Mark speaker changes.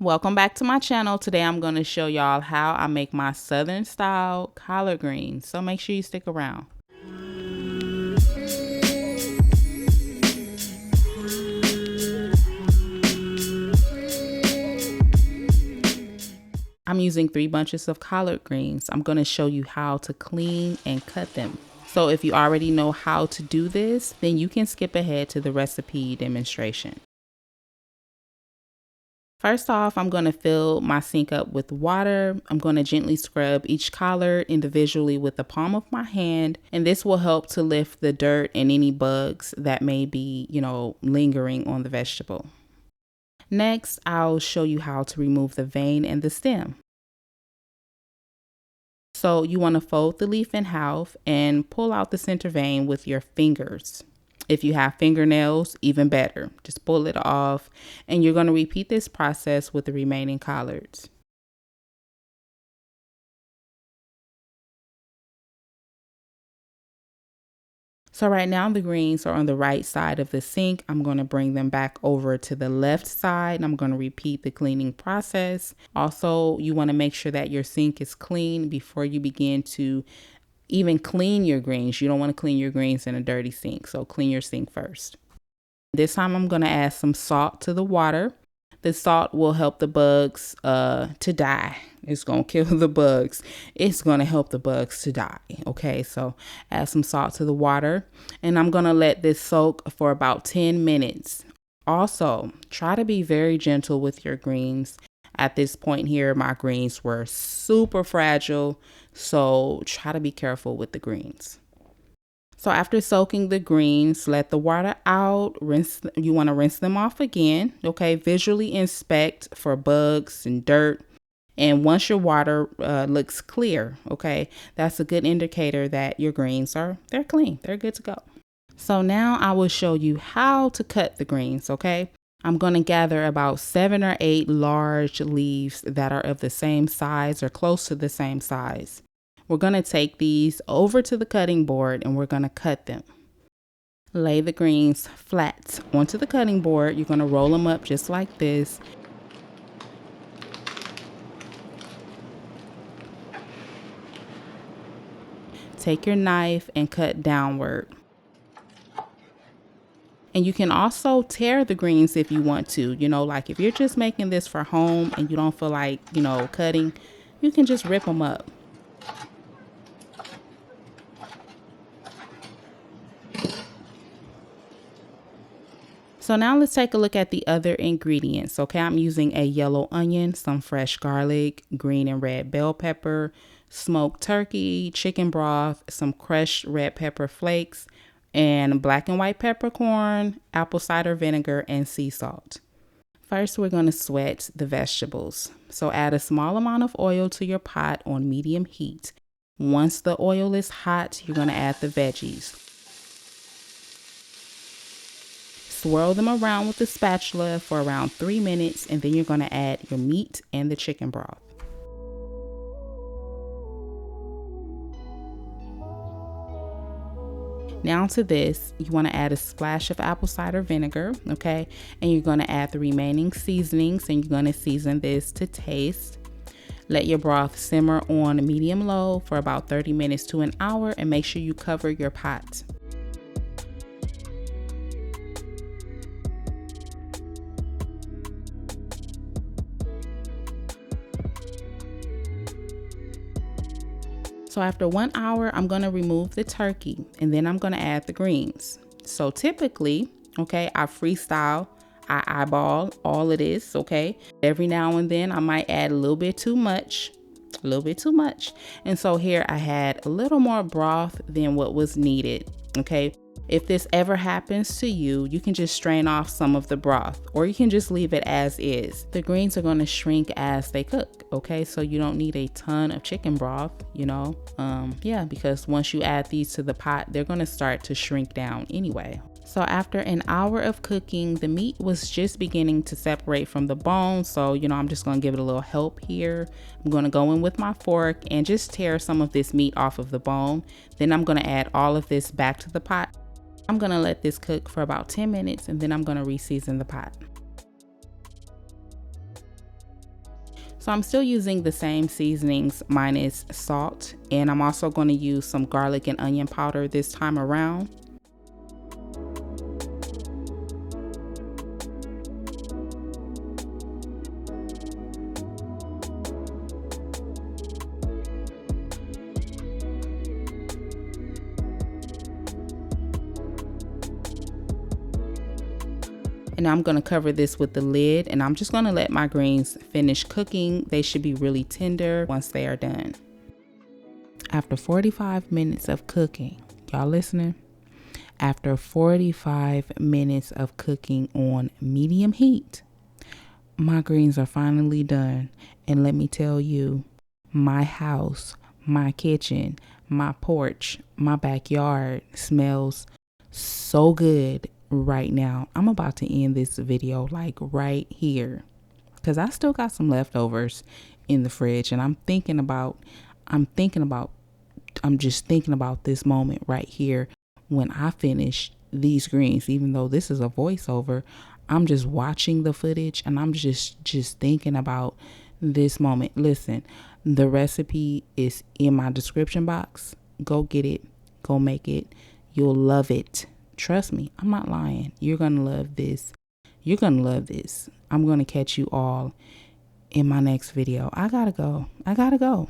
Speaker 1: Welcome back to my channel. Today I'm going to show y'all how I make my southern style collard greens. So make sure you stick around. I'm using 3 bunches of collard greens. I'm going to show you how to clean and cut them. So if you already know how to do this, then you can skip ahead to the recipe demonstration. First off, I'm going to fill my sink up with water. I'm going to gently scrub each collard individually with the palm of my hand, and this will help to lift the dirt and any bugs that may be, lingering on the vegetable. Next, I'll show you how to remove the vein and the stem. So you want to fold the leaf in half and pull out the center vein with your fingers. If you have fingernails, even better. Just pull it off, and you're going to repeat this process with the remaining collards. So right now the greens are on the right side of the sink. I'm going to bring them back over to the left side, and I'm going to repeat the cleaning process. Also, you want to make sure that your sink is clean before you begin to even clean your greens. You don't want to clean your greens in a dirty sink, so clean your sink first. This time I'm going to add some salt to the water. The salt will help the bugs to die. It's going to kill the bugs. It's going to help the bugs to die. Okay, so add some salt to the water, and I'm going to let this soak for about 10 minutes. Also, try to be very gentle with your greens. At this point here, my greens were super fragile, so try to be careful with the greens. So after soaking the greens, let the water out. You want to rinse them off again. Okay, visually inspect for bugs and dirt. And once your water looks clear, okay, that's a good indicator that your greens they're clean. They're good to go. So now I will show you how to cut the greens, okay? I'm going to gather about 7 or 8 large leaves that are of the same size or close to the same size. We're going to take these over to the cutting board and we're going to cut them. Lay the greens flat onto the cutting board. You're going to roll them up just like this. Take your knife and cut downward. And you can also tear the greens if you want to. Like if you're just making this for home and you don't feel like, cutting, you can just rip them up. So now let's take a look at the other ingredients. Okay, I'm using a yellow onion, some fresh garlic, green and red bell pepper, smoked turkey, chicken broth, some crushed red pepper flakes, and black and white peppercorn, apple cider vinegar, and sea salt. First, we're going to sweat the vegetables. So add a small amount of oil to your pot on medium heat. Once the oil is hot, you're going to add the veggies. Swirl them around with a spatula for around 3 minutes, and then you're going to add your meat and the chicken broth. Now to this, you want to add a splash of apple cider vinegar, okay? And you're going to add the remaining seasonings, and you're going to season this to taste. Let your broth simmer on medium-low for about 30 minutes to an hour, and make sure you cover your pot. So after 1 hour, I'm going to remove the turkey, and then I'm going to add the greens. So typically, okay, I freestyle, I eyeball all of this, okay? Every now and then I might add a little bit too much. And so here I had a little more broth than what was needed, okay? If this ever happens to you, you can just strain off some of the broth, or you can just leave it as is. The greens are going to shrink as they cook, okay? So you don't need a ton of chicken broth, because once you add these to the pot, they're going to start to shrink down anyway. So after an hour of cooking, the meat was just beginning to separate from the bone. So, I'm just going to give it a little help here. I'm going to go in with my fork and just tear some of this meat off of the bone. Then I'm going to add all of this back to the pot. I'm going to let this cook for about 10 minutes, and then I'm going to reseason the pot. So I'm still using the same seasonings minus salt, and I'm also going to use some garlic and onion powder this time around. And I'm going to cover this with the lid, and I'm just going to let my greens finish cooking. They should be really tender once they are done. After 45 minutes of cooking, y'all listening? After 45 minutes of cooking on medium heat, my greens are finally done. And let me tell you, my house, my kitchen, my porch, my backyard smells so good right now. I'm about to end this video like right here because I still got some leftovers in the fridge, and I'm just thinking about this moment right here when I finish these greens. Even though this is a voiceover, I'm just watching the footage and I'm just thinking about this moment. Listen, the recipe is in my description box. Go get it. Go make it. You'll love it. Trust me, I'm not lying. You're going to love this. You're going to love this. I'm going to catch you all in my next video. I gotta go.